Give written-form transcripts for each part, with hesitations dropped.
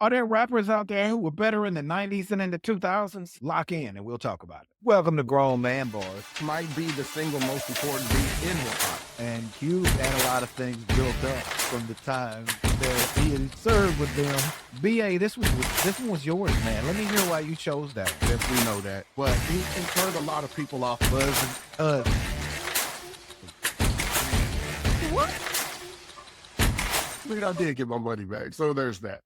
Are there rappers out there who were better in the 90s than in the 2000s? Lock in and we'll talk about it. Welcome to Grown Man Bars. Might be the single most important beat in hip hop. And Q had a lot of things built up from the time that he had served with them. BA, this one was yours, man. Let me hear why you chose that. Yes, we know that. But he turned a lot of people off buzzing. What? I mean, I did get my money back, so there's that.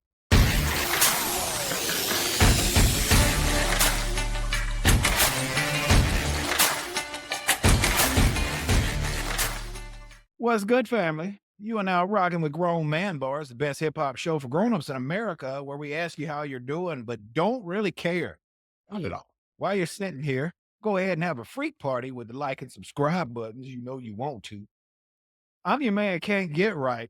What's good, family? You are now rocking with Grown Man Bars, the best hip hop show for grown-ups in America, where we ask you how you're doing, but don't really care. Not at all. While you're sitting here, go ahead and have a freak party with the like and subscribe buttons. You know you want to. I'm your man, Can't Get Right.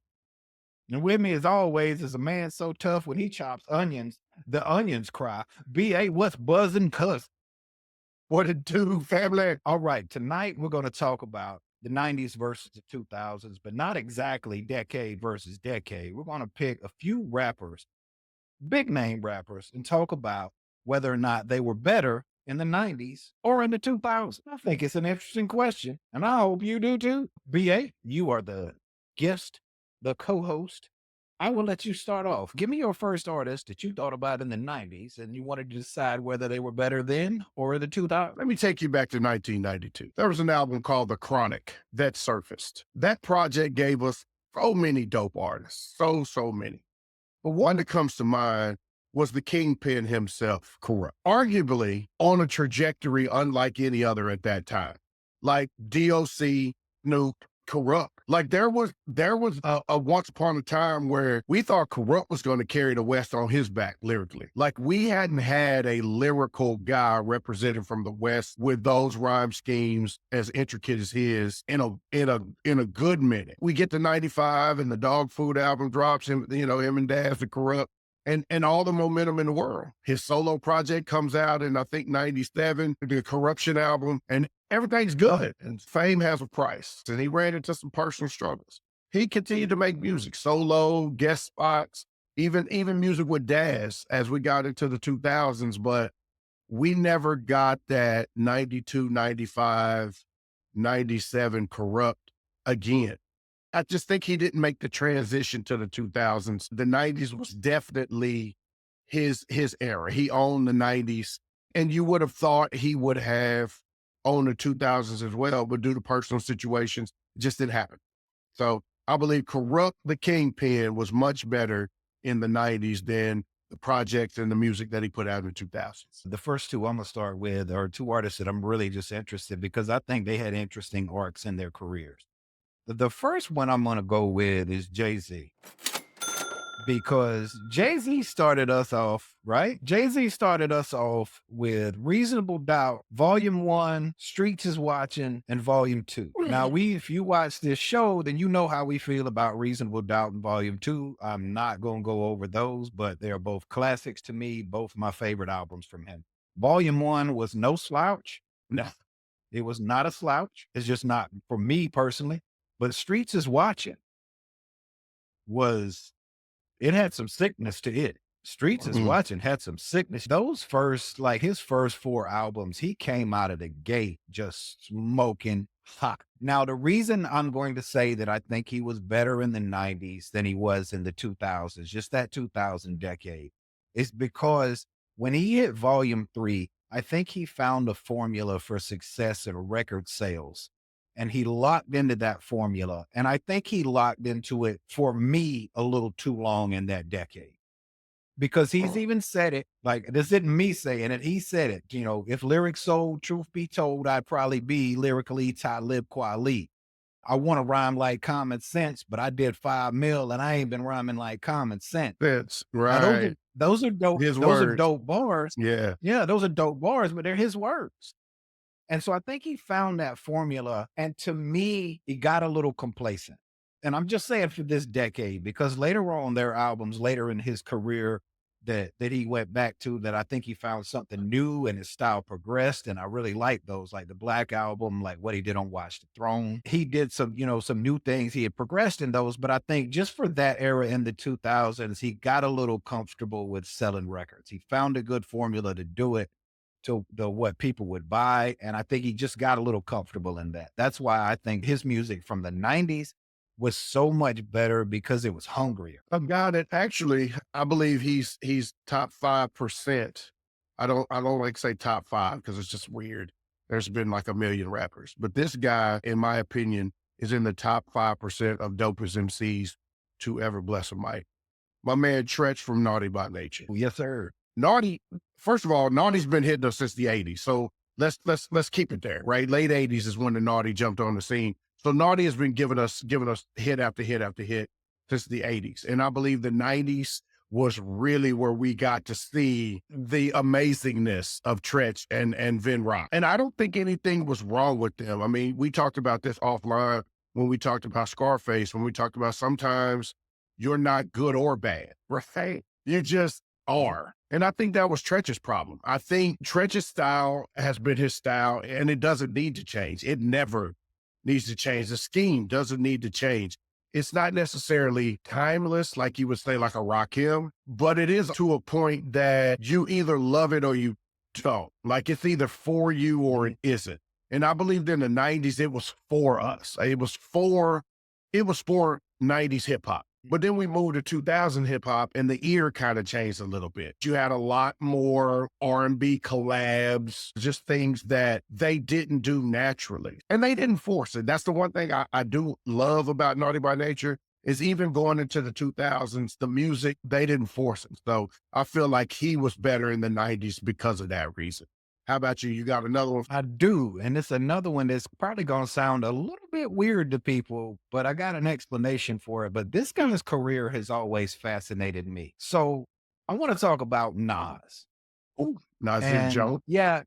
And with me, as always, is a man so tough when he chops onions, the onions cry. B.A., what's buzzing, cuz? What it do, family? All right, tonight we're going to talk about the 90s versus the 2000s, but not exactly decade versus decade. We're going to pick a few rappers, big name rappers, and talk about whether or not they were better in the 90s or in the 2000s. I think it's an interesting question, and I hope you do too. BA, you are the guest, the co-host. I will let you start off. Give me your first artist that you thought about in the 90s and you wanted to decide whether they were better then or in the 2000s. Let me take you back to 1992. There was an album called The Chronic that surfaced. That project gave us so many dope artists, so many. But one that comes to mind was the Kingpin himself, Kurupt. Arguably on a trajectory unlike any other at that time. Like DOC, Snoop, Kurupt. Like there was a once upon a time where we thought Kurupt was going to carry the West on his back lyrically. Like we hadn't had a lyrical guy represented from the West with those rhyme schemes as intricate as his in a good minute. We get to 95 and the Dog Food album drops, him and Daz the Kurupt. And all the momentum in the world. His solo project comes out in, I think, 97, the Corruption album, and everything's good. And fame has a price. And he ran into some personal struggles. He continued to make music, solo, guest spots, even music with Daz as we got into the 2000s. But we never got that 92, 95, 97 Kurupt again. I just think he didn't make the transition to the 2000s. The 90s was definitely his era. He owned the 90s, and you would have thought he would have owned the 2000s as well, but due to personal situations, it just didn't happen. So I believe Kurupt the Kingpin was much better in the 90s than the projects and the music that he put out in the 2000s. The first two I'm going to start with are two artists that I'm really just interested because I think they had interesting arcs in their careers. The first one I'm going to go with is Jay-Z because Jay-Z started us off, right? Jay-Z started us off with Reasonable Doubt, Volume 1, Streets is Watching, and Volume 2. Now, if you watch this show, then you know how we feel about Reasonable Doubt and Volume 2. I'm not going to go over those, but they are both classics to me, both my favorite albums from him. Volume 1 was no slouch. No, it was not a slouch. It's just not for me personally. But Streets is Watching it had some sickness to it. Streets is Watching had some sickness. Those his first four albums, he came out of the gate just smoking hot. Now, the reason I'm going to say that I think he was better in the 90s than he was in the 2000s, just that 2000 decade, is because when he hit Volume 3, I think he found a formula for success in record sales. And he locked into that formula. And I think he locked into it for me a little too long in that decade. Because he's even said it, like this isn't me saying it, he said it, if lyrics sold, truth be told, I'd probably be lyrically Talib Kweli. I want to rhyme like common sense, but I did 5 mil and I ain't been rhyming like common sense. That's right. Those are dope. His those words. are dope bars. Yeah. Yeah, those are dope bars, but they're his words. And so I think he found that formula. And to me, he got a little complacent. And I'm just saying for this decade, because later on their albums, later in his career, that he went back to, that I think he found something new and his style progressed. And I really like those, like the Black Album, like what he did on Watch the Throne. He did some, some new things. He had progressed in those, but I think just for that era in the 2000s, he got a little comfortable with selling records. He found a good formula to do it to the what people would buy. And I think he just got a little comfortable in that. That's why I think his music from the 90s was so much better because it was hungrier. A guy that actually, I believe he's top 5%. I don't like to say top 5 because it's just weird. There's been like a million rappers, but this guy, in my opinion, is in the top 5% of dopest MCs to ever bless a mic. My man Treach from Naughty by Nature. Yes, sir. Naughty, first of all, Naughty's been hitting us since the 80s. So let's keep it there, right? Late 80s is when the Naughty jumped on the scene. So Naughty has been giving us hit after hit after hit since the 80s. And I believe the 90s was really where we got to see the amazingness of Treach and Vin Rock. And I don't think anything was wrong with them. I mean, we talked about this offline when we talked about Scarface, when we talked about sometimes you're not good or bad, right? You just are. And I think that was Treach's problem. I think Treach's style has been his style and it doesn't need to change. It never needs to change. The scheme doesn't need to change. It's not necessarily timeless, like you would say, like a Rakim, but it is to a point that you either love it or you don't. Like it's either for you or it isn't. And I believed in the 90s, it was for us. It was for 90s hip hop. But then we moved to 2000 hip hop and the ear kind of changed a little bit. You had a lot more R&B collabs, just things that they didn't do naturally. And they didn't force it. That's the one thing I do love about Naughty by Nature is even going into the 2000s, the music, they didn't force it. So I feel like he was better in the 90s because of that reason. How about you? You got another one? I do. And it's another one that's probably going to sound a little bit weird to people, but I got an explanation for it. But this guy's career has always fascinated me. So I want to talk about Nas. Ooh, Nasir Joe. Yeah.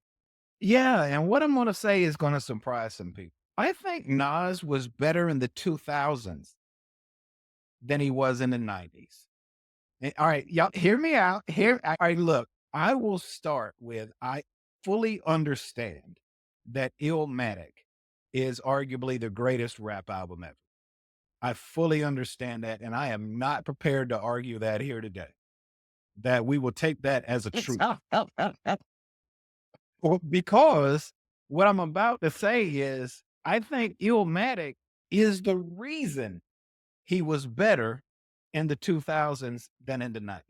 Yeah. And what I'm going to say is going to surprise some people. I think Nas was better in the 2000s than he was in the 90s. All right. Y'all hear me out. All right. Look, I will start with, I fully understand that Illmatic is arguably the greatest rap album ever. I fully understand that, and I am not prepared to argue that here today. That we will take that as a truth. Well, because what I'm about to say is, I think Illmatic is the reason he was better in the 2000s than in the 90s.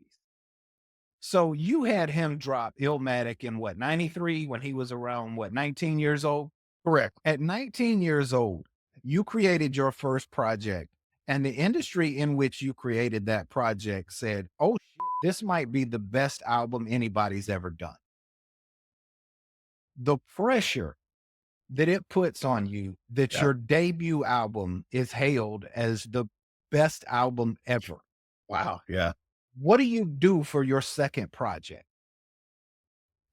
So you had him drop Illmatic in what, 93 when he was around, what, 19 years old? Correct. At 19 years old, you created your first project, and the industry in which you created that project said, oh, shit, this might be the best album anybody's ever done. The pressure that it puts on you that your debut album is hailed as the best album ever. Wow. Yeah. What do you do for your second project?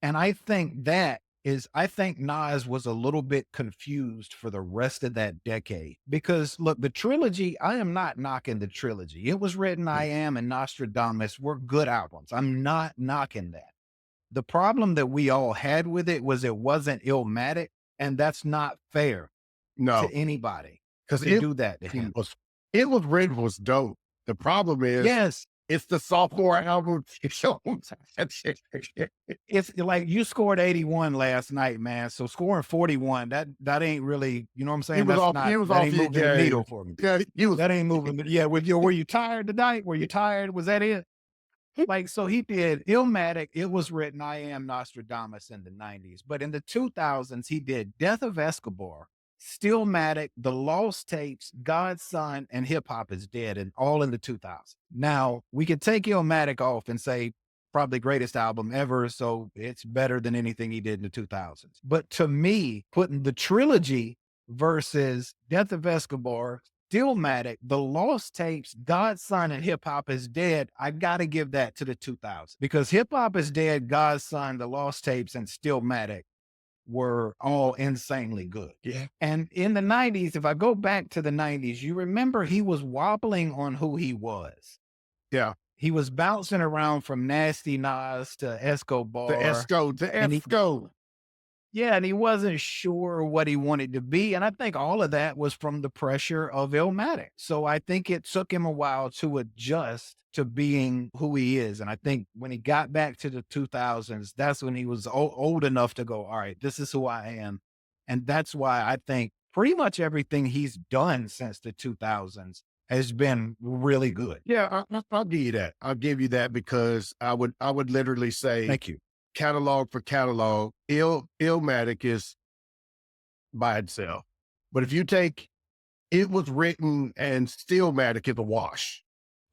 And I think Nas was a little bit confused for the rest of that decade because look, the trilogy, I am not knocking the trilogy. It Was Written, I Am, and Nostradamus were good albums. I'm not knocking that. The problem that we all had with it was it wasn't Illmatic, and that's not fair to anybody because to do that to him. It Was Written was dope. The problem is, yes, it's the sophomore album. It's like you scored 81 last night, man. So scoring 41, that ain't really, you know what I'm saying? He was off moving the needle for me. Yeah, that ain't moving. Yeah, were you tired tonight? Were you tired? Was that it? Like, so he did Illmatic, It Was Written, I Am, Nostradamus in the 90s. But in the 2000s, he did Death of Escobar, Stillmatic, The Lost Tapes, God's Son, and Hip Hop Is Dead, and all in the 2000s. Now, we could take Illmatic off and say, probably greatest album ever, so it's better than anything he did in the 2000s. But to me, putting the trilogy versus Death of Escobar, Stillmatic, The Lost Tapes, God's Son, and Hip Hop Is Dead, I got to give that to the 2000s because Hip Hop Is Dead, God's Son, The Lost Tapes, and Stillmatic were all insanely good. Yeah. And in the 90s, if I go back to the 90s, you remember he was wobbling on who he was. Yeah. he was bouncing around from Nasty Nas to The Escobar, Esco, the and he Esco. yeah, and he wasn't sure what he wanted to be. And I think all of that was from the pressure of Illmatic. So I think it took him a while to adjust to being who he is. And I think when he got back to the 2000s, that's when he was old enough to go, all right, this is who I am. And that's why I think pretty much everything he's done since the 2000s has been really good. Yeah, I'll give you that. I'll give you that because I would literally say Thank you. catalog for catalog, Illmatic is by itself. But if you take It Was Written and Stillmatic is a wash.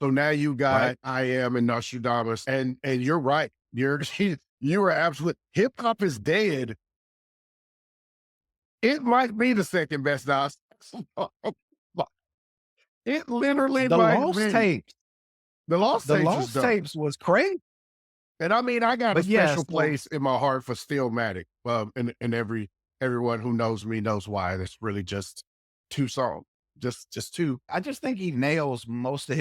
So now you Right. got I Am and Nostradamus, and you're right. You are absolute. Hip hop is dead. It might be the second best Nas. It literally The might Lost be. Tapes, The Lost the Tapes is Lost dope. Tapes was crazy. And I mean, I got a But yeah, special so place in my heart for Stillmatic. And everyone who knows me knows why. That's really just two songs, just two. I just think he nails most of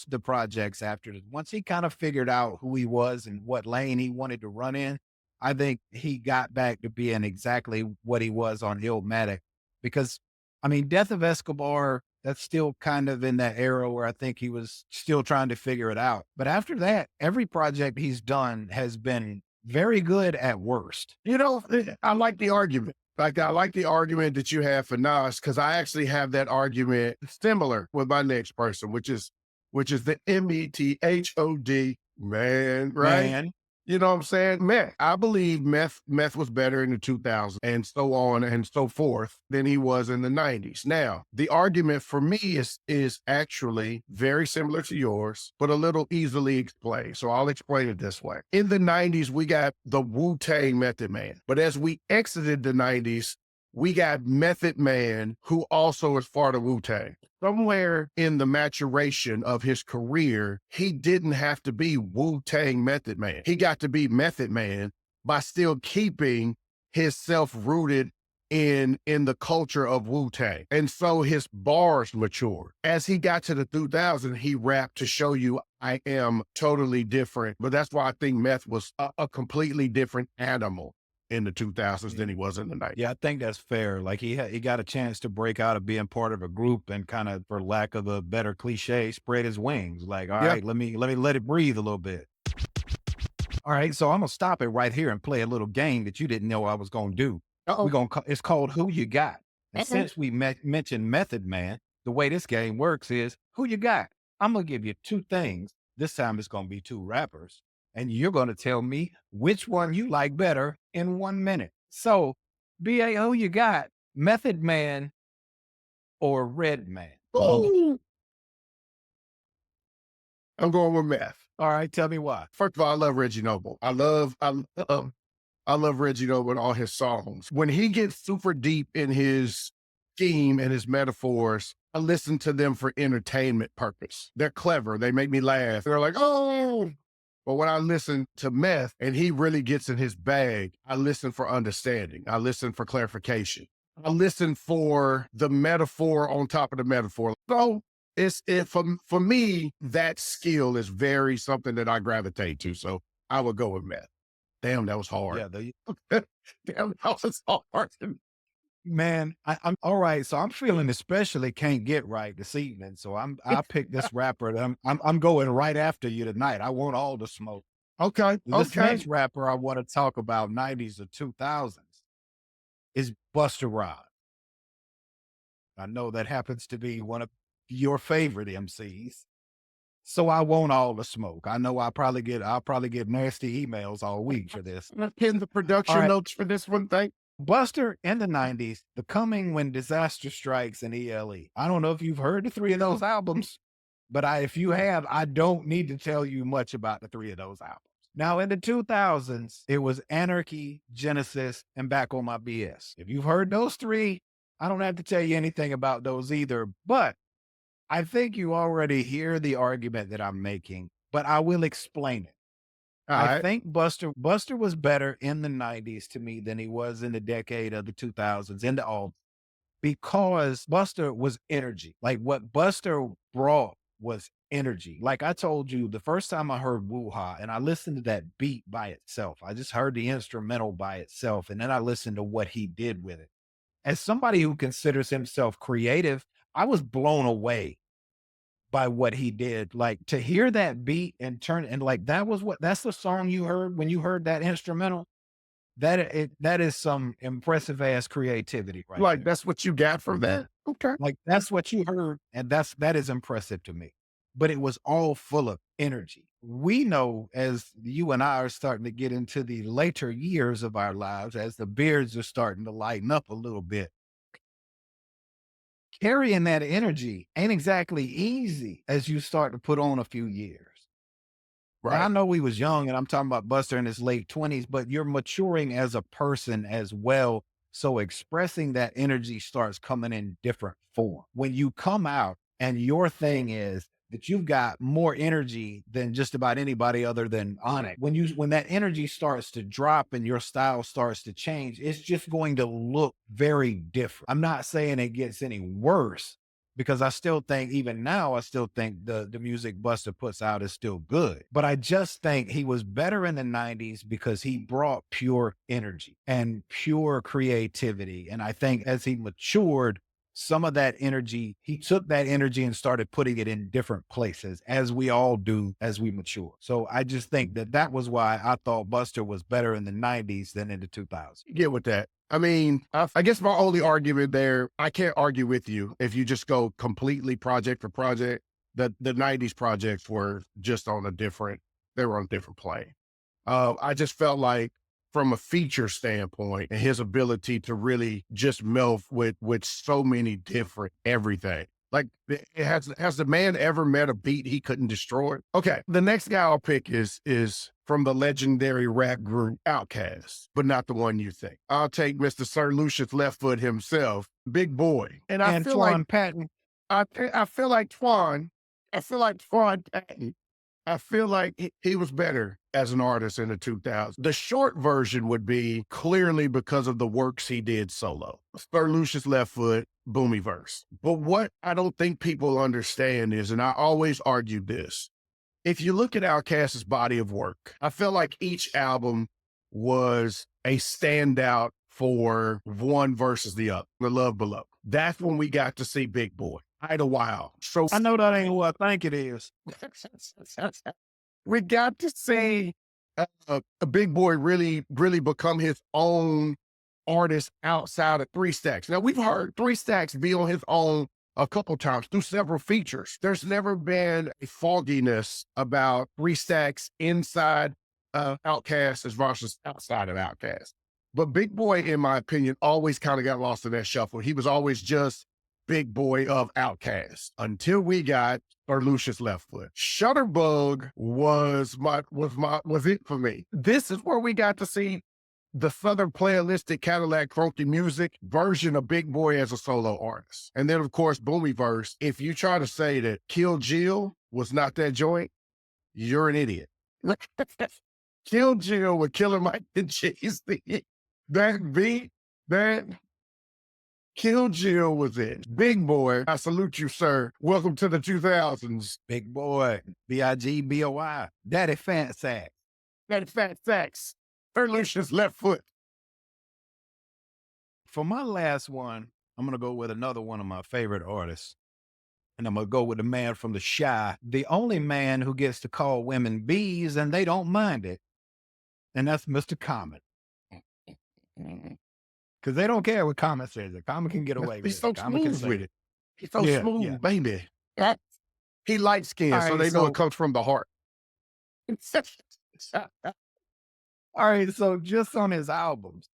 the projects after this. Once he kind of figured out who he was and what lane he wanted to run in, I think he got back to being exactly what he was on Illmatic. Because I mean, Death of Escobar, that's still kind of in that era where I think he was still trying to figure it out. But after that, every project he's done has been very good at worst. You know, I like the argument. Like I like the argument that you have for Nas because I actually have that argument similar with my next person, which is the METHOD man, right? Man, You know what I'm saying? Meth. I believe meth was better in the 2000s and so on and so forth than he was in the 90s. Now, the argument for me is actually very similar to yours, but a little easily explained. So I'll explain it this way. In the 90s, we got the Wu-Tang Method Man. But as we exited the 90s, we got Method Man, who also is part of Wu-Tang. Somewhere in the maturation of his career, he didn't have to be Wu-Tang Method Man. He got to be Method Man by still keeping his self rooted in the culture of Wu-Tang. And so his bars matured. As he got to the 2000s, he rapped to show you I am totally different. But that's why I think Meth was a completely different animal in the 2000s than he was in the 90s. yeah, I think that's fair. Like he got a chance to break out of being part of a group and kind of, for lack of a better cliche, spread his wings. Like, all Yeah. right, let it breathe a little bit. All right, so I'm gonna stop it right here and play a little game that you didn't know I was gonna do. Uh-oh. It's called Who You Got. And Okay. since we mentioned Method Man, the way this game works is who you got. I'm gonna give you two things. This time it's gonna be two rappers, and you're gonna tell me which one you like better in 1 minute. So, BA, who you got? Method Man or Redman? Ooh. I'm going with Meth. All right, tell me why. First of all, I love Reggie Noble. I love Reggie Noble and all his songs. When he gets super deep in his scheme and his metaphors, I listen to them for entertainment purpose. They're clever. They make me laugh. They're like, oh. But when I listen to Meth and he really gets in his bag, I listen for understanding. I listen for clarification. I listen for the metaphor on top of the metaphor. So for me, that skill is very something that I gravitate to. So I would go with Meth. Damn, that was hard. Yeah, Damn, that was hard. man, I'm all right. So I'm feeling especially can't get right this evening. So I picked this rapper. That I'm going right after you tonight. I want all the smoke. Okay. This Okay. next rapper I want to talk about 90s or 2000s is Busta Rhymes. I know that happens to be one of your favorite MCs. So I want all the smoke. I know I'll probably get nasty emails all week for this. Let's pin the production All right. notes for this one. Thank Buster in the 90s, The Coming When Disaster Strikes, and ELE. I don't know if you've heard the three of those albums, but if you have, I don't need to tell you much about the three of those albums. Now, in the 2000s, it was Anarchy, Genesis, and Back on My BS. If you've heard those three, I don't have to tell you anything about those either, but I think you already hear the argument that I'm making, but I will explain it. I think Buster was better in the 90s to me than he was in the decade of the 2000s, in the all, because Buster was energy. Like what Buster brought was energy. Like I told you, the first time I heard Woo-Ha and I listened to that beat by itself, I just heard the instrumental by itself. And then I listened to what he did with it. As somebody who considers himself creative, I was blown away by what he did. Like to hear that beat and turn and like that's the song you heard when you heard that instrumental. That is some impressive ass creativity right Like, there. that's what you got from that? Okay. Like that's what you heard, and that is impressive to me. But it was all full of energy. We know as you and I are starting to get into the later years of our lives, as the beards are starting to lighten up a little bit, carrying that energy ain't exactly easy as you start to put on a few years. Now, I Right. know we was young and I'm talking about Buster in his late 20s, but you're maturing as a person as well. So expressing that energy starts coming in different form. When you come out and your thing is that you've got more energy than just about anybody other than Onyx. When that energy starts to drop and your style starts to change, it's just going to look very different. I'm not saying it gets any worse, because I still think even now, I still think the music Busta puts out is still good. But I just think he was better in the 90s because he brought pure energy and pure creativity. And I think as he matured, some of that energy, he took that energy and started putting it in different places, as we all do as we mature. So I just think that was why I thought Buster was better in the 90s than in the 2000s. Get with that. I mean, I guess my only argument there, I can't argue with you if you just go completely project for project. The 90s projects were just on a different, they were on a different plane. I just felt like from a feature standpoint and his ability to really just meld with so many different everything. Like, has the man ever met a beat he couldn't destroy? Okay, the next guy I'll pick is from the legendary rap group Outkast, but not the one you think. I'll take Mr. Sir Lucius Left Foot himself, Big Boy, and I feel like Antoine Patton. I feel like Twan. I feel like Twan Patton. I feel like he was better as an artist in the 2000s. The short version would be clearly because of the works he did solo. Sir Lucius Left Foot, Boomy Verse. But what I don't think people understand is, and I always argue this, if you look at Outkast's body of work, I feel like each album was a standout for one versus the other. The Love Below. That's when we got to see Big Boy. Idlewild. So I know that ain't who I think it is. we got to see a Big Boy really become his own artist outside of Three Stacks. Now, we've heard Three Stacks be on his own a couple times through several features. There's never been a fogginess about Three Stacks inside Outkast as versus outside of Outkast. But Big Boy, in my opinion, always kind of got lost in that shuffle. He was always just Big Boy of Outkast until we got Sir Lucius Left Foot. Shutterbug was it for me. This is where we got to see the Southern playalistic Cadillac Cronky Music version of Big Boy as a solo artist. And then, of course, Boomy Verse. If you try to say that Kill Jill was not that joint, you're an idiot. Kill Jill with Killer Mike and Cheese. That beat, that Kill Jill was it. Big Boy, I salute you, sir. Welcome to the 2000s. Big Boy, Bigboy, Daddy Fat Sack. That fat sax. Sir Lucius Left Foot. For my last one, I'm going to go with another one of my favorite artists. And I'm going to go with the man from the Shy, the only man who gets to call women bees and they don't mind it. And that's Mr. Common. Because they don't care what Common says. Common can get away with He's it. so Common can smooth say with it. it. He's so Yeah, smooth, yeah. baby. He light skinned, All so right, they know so- it comes from the heart. All right, so just on his albums,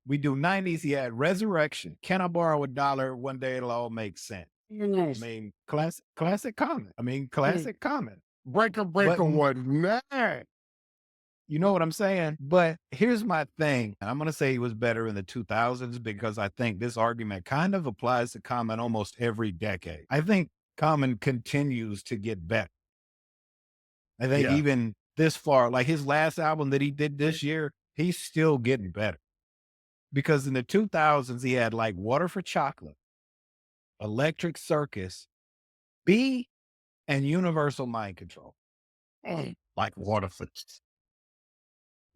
we do 90s. He had Resurrection, Can I Borrow a Dollar? One Day It'll All Make Sense. I mean, classic Common. Classic Common. Breaker But- was mad. You know what I'm saying? But here's my thing. And I'm going to say he was better in the 2000s because I think this argument kind of applies to Common almost every decade. I think Common continues to get better. I think Yeah. even this far, like his last album that he did this year, he's still getting better. Because in the 2000s, he had like Water for Chocolate, Electric Circus, B, and Universal Mind Control. Like Waterford.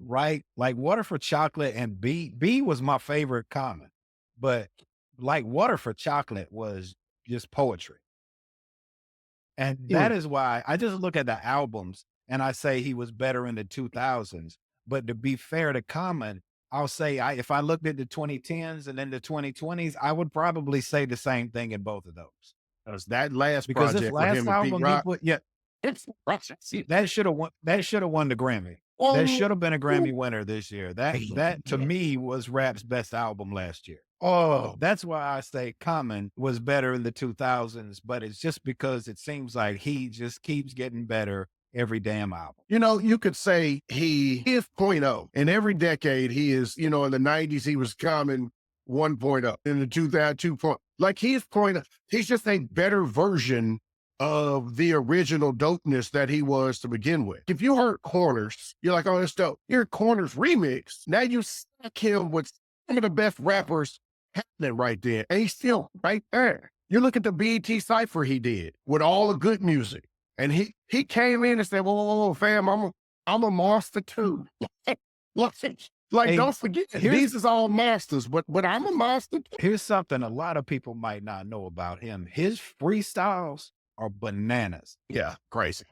Right? Like Water for Chocolate and B was my favorite comment, but like Water for Chocolate was just poetry. And that Mm. is why I just look at the albums and I say he was better in the 2000s. But to be fair to Common, I'll say if I looked at the 2010s and then the 2020s, I would probably say the same thing in both of those. Because that last Because this project with last him and Pete album he Rock, put, yeah, it's that should have won. That should have won the Grammy. That should have been a Grammy winner this year. That to me was rap's best album last year. oh, That's why I say Common was better in the 2000s, but it's just because it seems like he just keeps getting better every damn album. you know, you could say he is 0.0. In every decade, he is, you know, in the 90s, he was Common 1.0. In the 2002 point, like he's 0.0. He's just a better version of the original dopeness that he was to begin with. If you heard Corners, you're like, oh, that's dope. You're Corners remix. Now you stack him with some of the best rappers happening right there. And he's still right there. You look at the BET Cypher he did with all the good music. And he came in and said, whoa, fam, I'm a master too. Like, Hey, don't forget, these is all masters, but I'm a master too. Here's something a lot of people might not know about him. His freestyles are bananas. Yeah, crazy.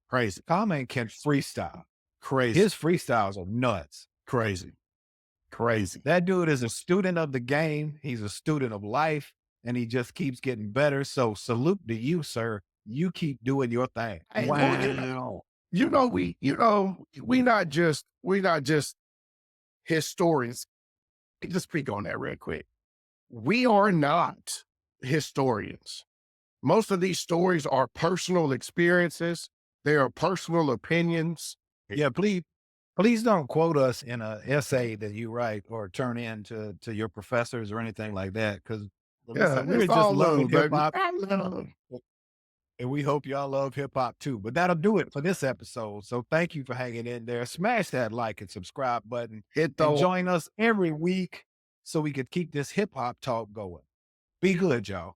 Crazy. Common can freestyle. Crazy. His freestyles are nuts. Crazy. Crazy. That dude is a student of the game. He's a student of life, and he just keeps getting better. So salute to you, sir. You keep doing your thing. Hey, Wow. We not just historians. Just speak on that real quick. We are not historians. Most of these stories are personal experiences. They are personal opinions. Yeah, please don't quote us in an essay that you write or turn in to your professors or anything like that. Because Yeah, we're it's just all loving love, hip baby. hop. I love. And we hope y'all love hip hop too. But that'll do it for this episode. So thank you for hanging in there. Smash that like and subscribe button. Hit And the join us every week so we could keep this hip hop talk going. Be good, y'all.